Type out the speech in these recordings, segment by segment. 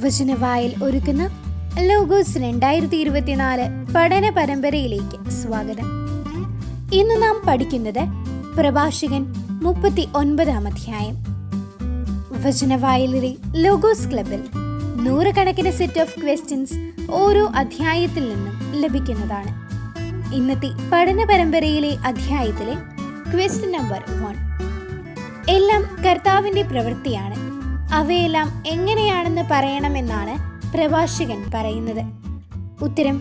വചനവായിൽ ഒരുക്കുന്ന ലോഗോസ് 2024 പഠന പരമ്പരയിലേക്ക് സ്വാഗതം. ഇന്ന് നാം പഠിക്കുന്നത് പ്രഭാഷകൻ 39 അധ്യായം. വചനവായിലെ ലോഗോസ് ക്ലബിൽ നൂറുകണക്കിന് സെറ്റ് ഓഫ് ക്വസ്റ്റ്യൻസ് ഓരോ അധ്യായത്തിൽ നിന്നും ലഭിക്കുന്നതാണ്. ഇന്നത്തെ പഠന പരമ്പരയിലെ അധ്യായത്തിലെ ക്വസ്റ്റ്യൻ നമ്പർ 1. എല്ലാം കർത്താവിന്റെ പ്രവൃത്തിയാണ്, അവയെല്ലാം എങ്ങനെയാണെന്ന് പറയണമെന്നാണ് പ്രഭാഷകൻ പറയുന്നത്. ഉത്തരം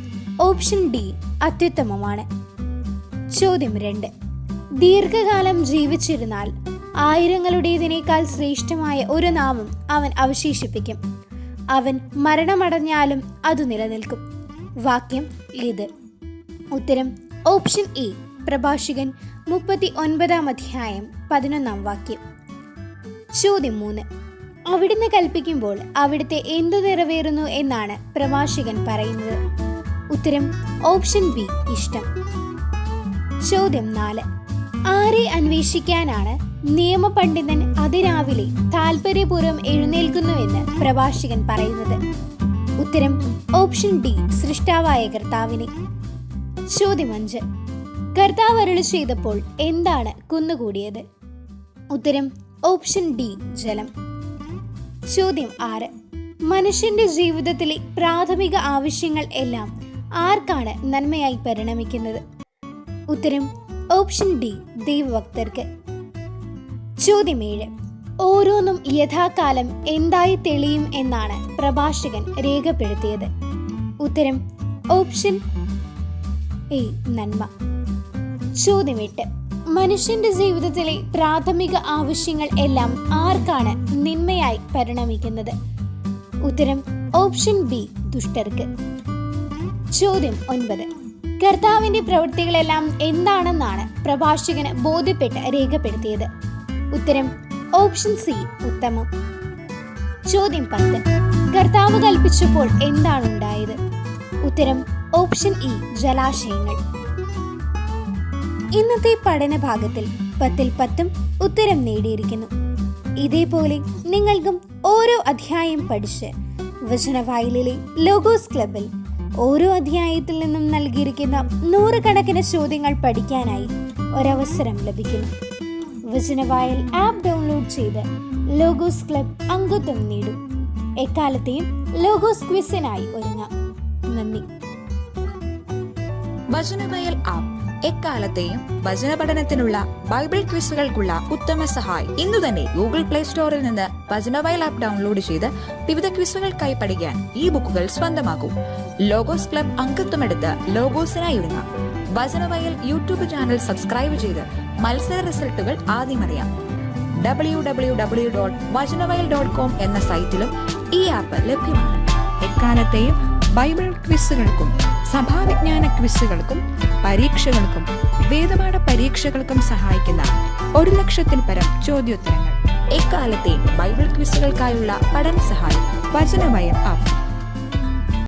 ഓപ്ഷൻ ഡി അത്യുത്തമമാണ്. ചോദ്യം 2. ദീർഘകാലം ജീവിച്ചിരുന്നാൽ ആയിരങ്ങളുടേതിനേക്കാൾ ശ്രേഷ്ഠമായ ഒരു നാമം അവൻ അവശേഷിപ്പിക്കും. അവൻ മരണമടഞ്ഞാലും അത് നിലനിൽക്കും. വാക്യം ഇത്. ഉത്തരം ഓപ്ഷൻ എ പ്രഭാഷകൻ 39 അധ്യായം 11 വാക്യം. ചോദ്യം 3. അവിടുന്ന് കൽപ്പിക്കുമ്പോൾ അവിടുത്തെ എന്തു നിറവേറുന്നു എന്നാണ് പ്രഭാഷകൻ പറയുന്നത്. ഉത്തരം ഓപ്ഷൻ ബി ഇഷ്ടം. ചോദ്യം 4. ആരെ അന്വേഷിക്കാനാണ് നിയമപണ്ഡിതൻ അതിരാവിലെ താല്പര്യപൂർവ്വം എഴുന്നേൽക്കുന്നുവെന്ന് പ്രഭാഷകൻ പറയുന്നത്? ഉത്തരം ഓപ്ഷൻ ഡി സൃഷ്ടാവായ കർത്താവിനെ. ചോദ്യം 5. കർത്താവ് അരുളി ചെയ്തപ്പോൾ എന്താണ് കുന്നുകൂടിയത്? ഉത്തരം ഓപ്ഷൻ ഡി ജലം. ചോദ്യം 6. മനുഷ്യന്റെ ജീവിതത്തിലെ പ്രാഥമിക ആവശ്യങ്ങൾ എല്ലാം ആർക്കാണ് നന്മയായി പരിണമിക്കുന്നത്? ഉത്തരം ഓപ്ഷൻ ഡി ദൈവഭക്തർക്ക്. ചോദ്യം 7. ഓരോന്നും യഥാകാലം എന്തായി തെളിയും എന്നാണ് പ്രഭാഷകൻ രേഖപ്പെടുത്തിയത്? ഉത്തരം ഓപ്ഷൻ എ നന്മ. ചോദ്യം 8. മനുഷ്യന്റെ ജീവിതത്തിലെ പ്രാഥമിക ആവശ്യങ്ങൾ എല്ലാം ആർക്കാണ് നന്മയായി പരിണമിക്കുന്നത്? ഉത്തരം ഓപ്ഷൻ ബി ദുഷ്ടർക്ക്. ചോദ്യം 9. കർത്താവിന്റെ പ്രവൃത്തികളെല്ലാം എന്താണെന്നാണ് പ്രഭാഷകന് ബോധ്യപ്പെട്ട് രേഖപ്പെടുത്തിയത്? ഉത്തരം ഓപ്ഷൻ സി ഉത്തമം. ചോദ്യം 10. കർത്താവ് കൽപ്പിച്ചപ്പോൾ എന്താണ് ഉണ്ടായത്? ഉത്തരം ഓപ്ഷൻ ഇ ജലാശയങ്ങൾ. ഇന്നത്തെ പഠന ഭാഗത്തിൽ 10-ൽ 10 ഉത്തരം നേടിയിരിക്കുന്നു. ഇതേപോലെ നിങ്ങൾക്കും ഓരോ അധ്യായം പഠിച്ച് വചനവായിലിലെ ലോഗോസ് ക്ലബിൽ ഓരോ അധ്യായത്തിൽ നിന്നും നൽകിയിരിക്കുന്ന നൂറുകണക്കിന് ചോദ്യങ്ങൾ പഠിക്കാനായി ഒരവസരം ലഭിക്കുന്നു. വചനവായിൽ ആപ്പ് ഡൗൺലോഡ് ചെയ്ത് ലോഗോസ് ക്ലബ് അംഗത്വം നേടും. എക്കാലത്തെയും ലോഗോസ് ക്വിസിനായി ഒരുങ്ങാം. നന്ദി. വചനവയൽ ആപ്പ് എക്കാലത്തെയും വചന പഠനത്തിനുള്ള ബൈബിൾ ക്വിസുകൾക്കുള്ള ഉത്തമ സഹായി. ഇന്നു തന്നെ ഗൂഗിൾ പ്ലേ സ്റ്റോറിൽ നിന്ന് വചനവയൽ ആപ്പ് ഡൗൺലോഡ് ചെയ്ത് വിവിധ ക്വിസുകൾക്കായി പഠിക്കാൻ ഈ ബുക്കുകൾ സ്വന്തമാക്കൂ. ലോഗോസ് ക്ലബ് അംഗത്വമെടുത്ത് ലോഗോസിനായി ഒരുങ്ങാം. വചനവയൽ യൂട്യൂബ് ചാനൽ സബ്സ്ക്രൈബ് ചെയ്ത് മത്സര റിസൾട്ടുകൾ ആദ്യം അറിയാം. www.vajanavayal.com എന്ന സൈറ്റിലും ഈ ആപ്പ് ലഭ്യമാണ്. എക്കാലത്തെയും ബൈബിൾ ക്വിസുകൾക്കും സഭാവിജ്ഞാന ക്വിസുകൾക്കും പരീക്ഷകൾക്കും വേദപാഠ പരീക്ഷകൾക്കും സഹായിക്കുന്ന 1,00,000-ൽ പരം ചോദ്യോത്തരങ്ങൾ. എക്കാലത്തെയും ബൈബിൾ ക്വിസുകൾക്കായുള്ള പഠന സഹായം വചനവയൽ ആപ്പ്.